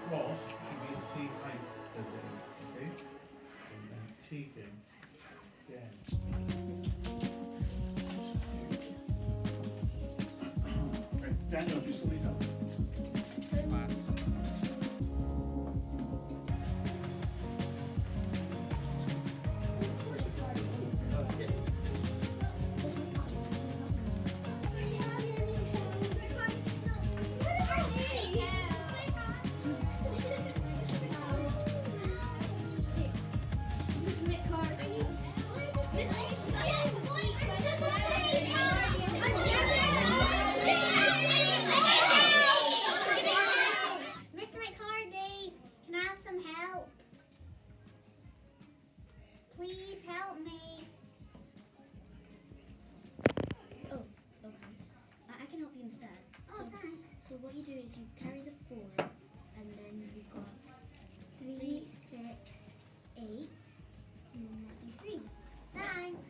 cross should be the same height as it, okay? And then taking again. Right, Daniel, just leave up. Please help me. Oh, okay. I can help you instead. Oh, thanks. So what you do is you carry the 4, and then you've got 3, 6, 8, and then that'd be 3. Thanks.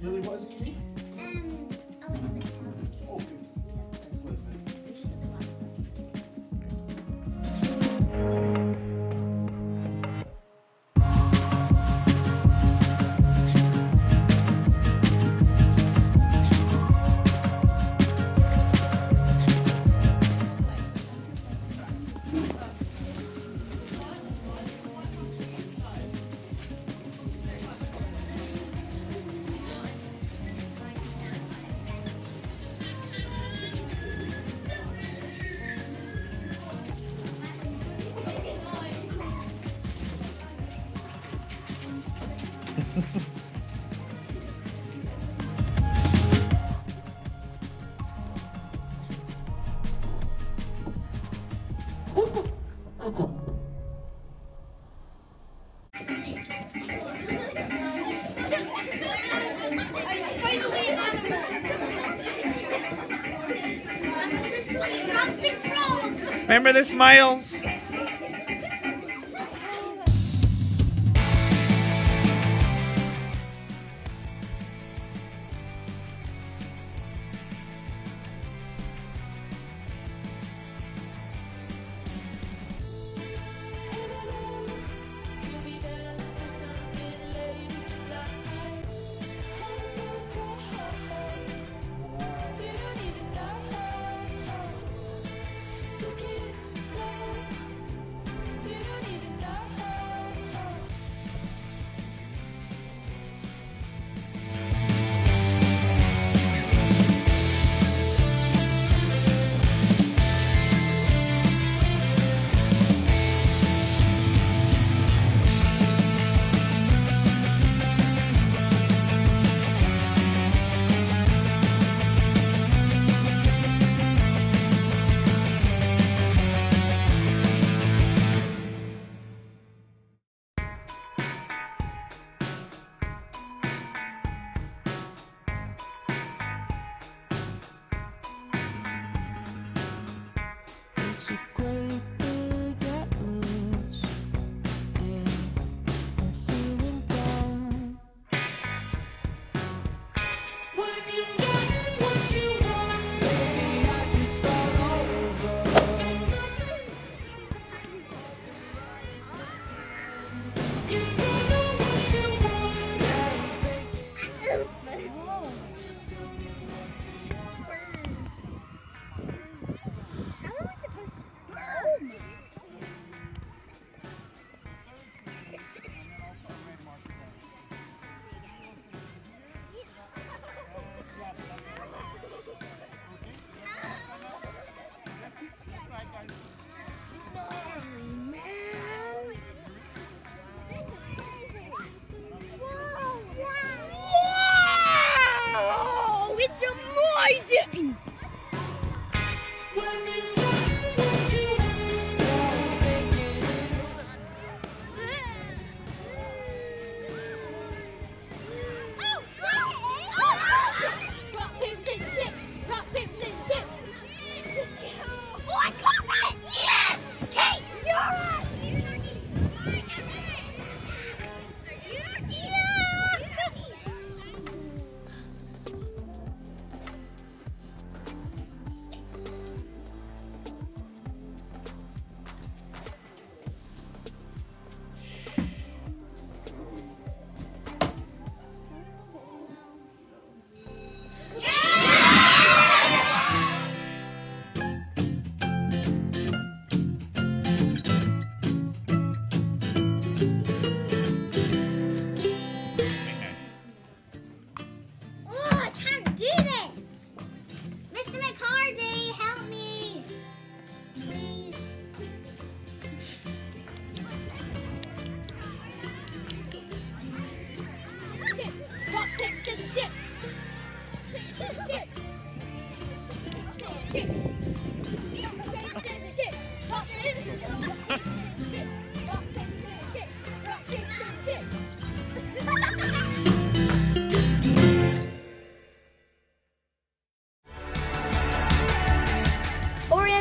Lily, what is it you need? Elizabeth help. Oh, good. Thanks, Elizabeth. Remember the smiles? Slow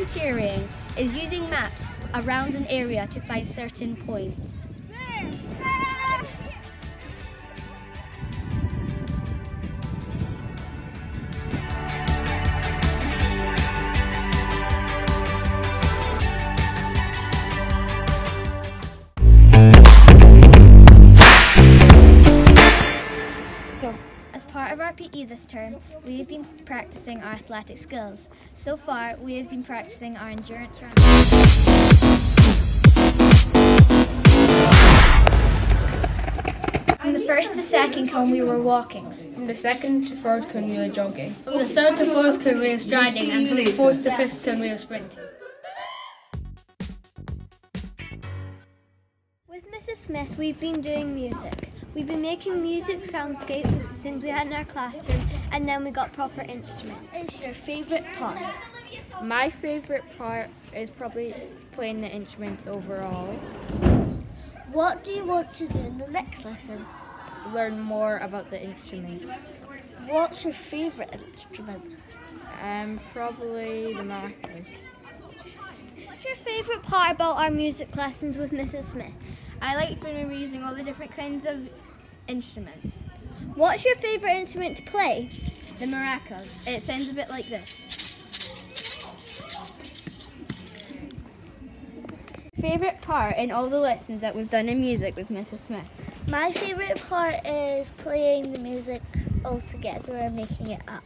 volunteering is using maps around an area to find certain points. As part of our PE this term, we have been practicing our athletic skills. So far, we have been practicing our endurance runs. From the first to second cone, we were walking. From the second to third cone, we were jogging. From the third to fourth cone, we were striding, and from the fourth to fifth cone, we were sprinting. With Mrs. Smith, we've been doing music. We've been making music soundscapes with things we had in our classroom, and then we got proper instruments. What is your favourite part? My favourite part is probably playing the instruments overall. What do you want to do in the next lesson? Learn more about the instruments. What's your favourite instrument? Probably the maracas. What's your favourite part about our music lessons with Mrs. Smith? I liked when we were using all the different kinds of instruments. What's your favourite instrument to play? The maracas. It sounds a bit like this. Favourite part in all the lessons that we've done in music with Mrs. Smith? My favourite part is playing the music all together and making it up.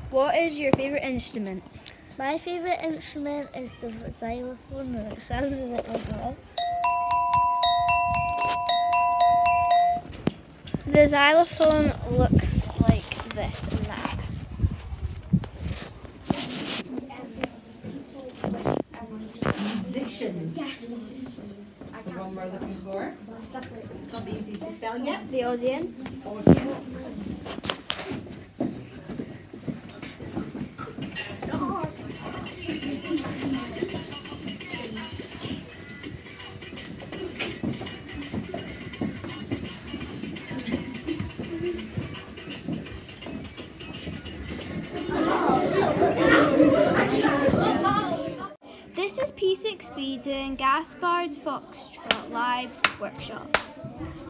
What is your favourite instrument? My favourite instrument is the xylophone, and it sounds a bit like that. The xylophone looks like this and that. Musicians. Yes, musicians. That's the one we're looking for. It's not the easiest to spell yet. The audience. This is P6B doing Gaspard's Foxtrot live workshop.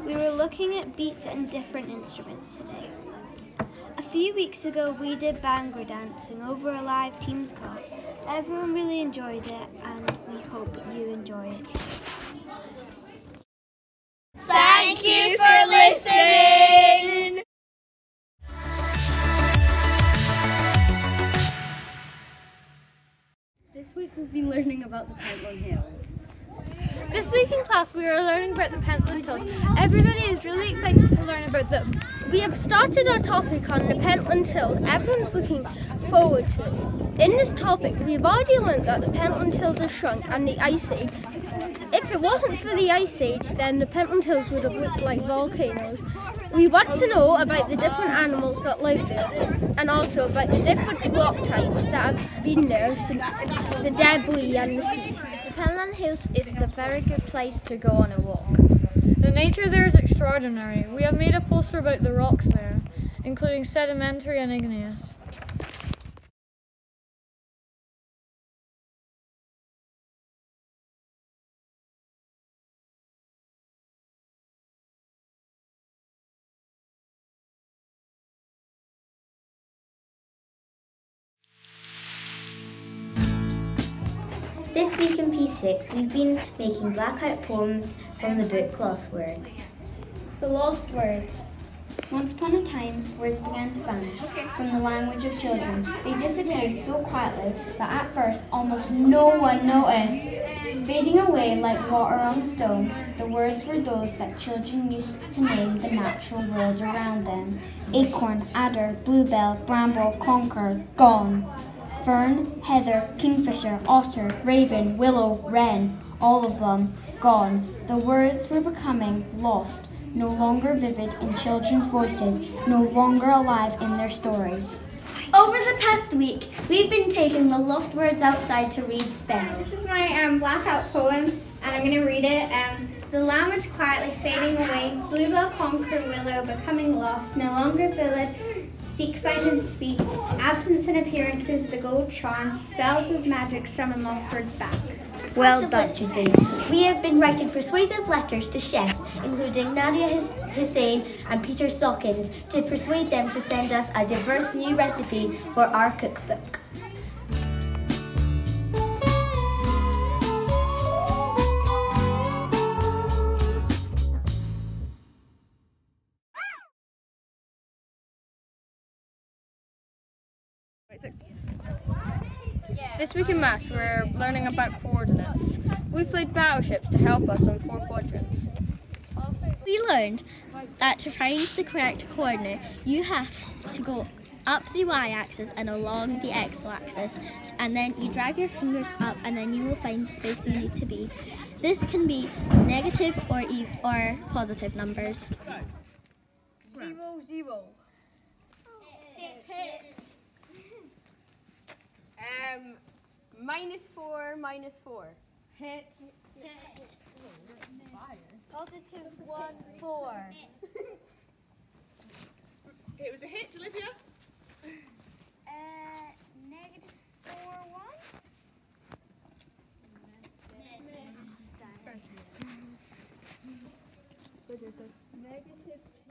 We were looking at beats and different instruments today. A few weeks ago we did Bhangra dancing over a live Teams call. Everyone really enjoyed it and we hope you enjoy it. Thank you for listening! This week we've been learning about the Pentland Hills. This week in class we are learning about the Pentland Hills. Everybody is really excited to learn about them. We have started our topic on the Pentland Hills. Everyone's looking forward to it. In this topic we've already learned that the Pentland Hills have shrunk and the Ice Age. If it wasn't for the Ice Age, then the Pentland Hills would have looked like volcanoes. We want to know about the different animals that live there and also about the different rock types that have been there since the debris and the sea. The Pentland Hills is a very good place to go on a walk. The nature there is extraordinary. We have made a poster about the rocks there, including sedimentary and igneous. This week in P6, we've been making blackout poems from the book Lost Words. The Lost Words. Once upon a time, words began to vanish from the language of children. They disappeared so quietly that at first almost no one noticed. Fading away like water on stone, the words were those that children used to name the natural world around them. Acorn, adder, bluebell, bramble, conker, gone. Fern, heather, kingfisher, otter, raven, willow, wren, all of them gone. The words were becoming lost, no longer vivid in children's voices, no longer alive in their stories. Over the past week, we've been taking the lost words outside to read spells. This is my blackout poem, and I'm going to read it. The language quietly fading away, bluebell, conker, willow, becoming lost, no longer vivid, seek, find and speak, absence and appearances, the gold charms, spells of magic, summon lost words back. Well done, Tracy. We have been writing persuasive letters to chefs, including Nadia Hussein and Peter Sawkins, to persuade them to send us a diverse new recipe for our cookbook. This week in maths, we're learning about coordinates. We've played battleships to help us on 4 quadrants. We learned that to find the correct coordinate, you have to go up the y-axis and along the x-axis, and then you drag your fingers up and then you will find the space you need to be. This can be negative or positive numbers. 0, 0. -4, -4. Hit. Positive 1, 4. It was a hit, Olivia. Negative 4, 1. -2.